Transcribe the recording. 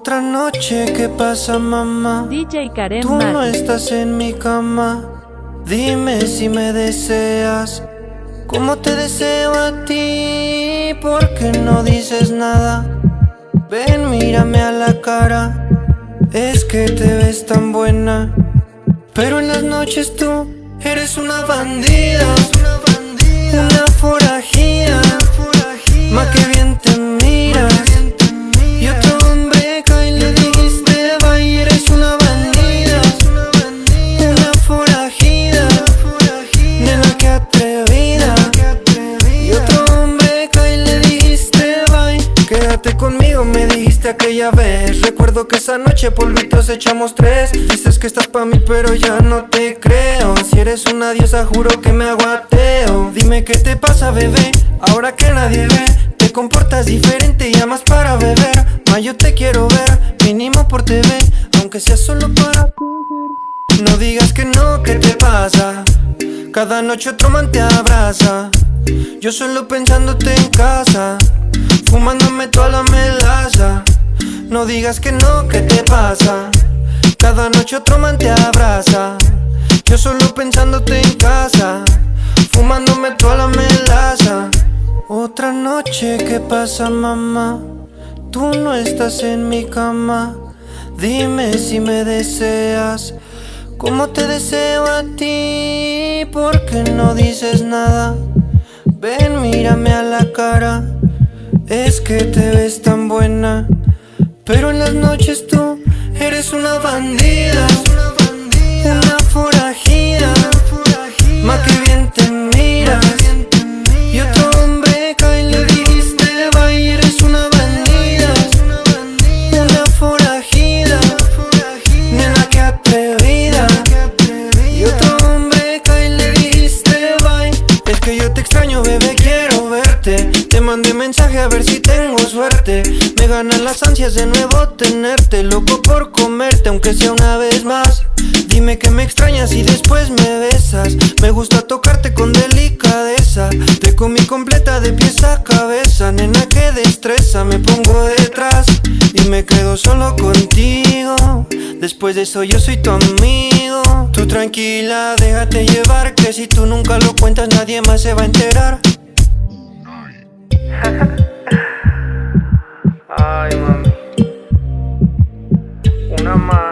Otra noche que pasa, mamá. DJ Karen Tú no Mati. estás en mi cama. Dime si me deseas como te deseo a ti. ¿Por qué no dices nada? Ven, mírame a la cara. Es que te ves tan buena, pero en las noches tú eres una bandida, una forajida. Ma, que bien te miras. Y otro hombre cae y le dijiste bye. Y eres una bandida, una forajida. Nena, que atrevida. Y otro hombre cae y le dijiste bye. Quédate conmigo, me dijiste aquella vez. Recuerdo que esa noche polvitos echamos tres. Dices que estás pa' mí pero ya no te creo. Si eres una diosa juro que me hago ateo. Dime qué te pasa, bebé, ahora que nadie ve. Te comportas diferente, llamas para beber. Ma, yo te quiero ver, mínimo por TV, aunque sea solo para... No digas que no, ¿qué te pasa? Cada noche otro man te abraza. Yo solo pensándote en casa, fumándome toda la melaza. No digas que no, ¿qué te pasa? Cada noche otro man te abraza. Yo solo pensándote en casa, fumándome toda la melaza. Otra noche que pasa, mamá. Tú no estás en mi cama. Dime si me deseas como te deseo a ti. ¿Por qué no dices nada? Ven, mírame a la cara. Es que te ves tan buena, pero en las noches tú eres una bandida, una forajida. Ma, que bien te miras. Y otro hombre cae y le dijiste bye. Y eres una bandida, una forajida. Nena, que atrevida. Y otro hombre cae y le dijiste bye. Es que yo te extraño, bebé, quiero verte. Te mandé mensaje a ver si tengo suerte. Me ganan las ansias de nuevo tenerte. Loco por comerte, aunque sea una vez más. Dime que me extrañas y después me besas. Me gusta tocarte con delicadeza. Te comí completa de pies a cabeza. Nena, que destreza, me pongo detrás y me quedo solo contigo. Después de eso yo soy tu amigo. Tú tranquila, déjate llevar, que si tú nunca lo cuentas nadie más se va a enterar. Ay, mami, una más.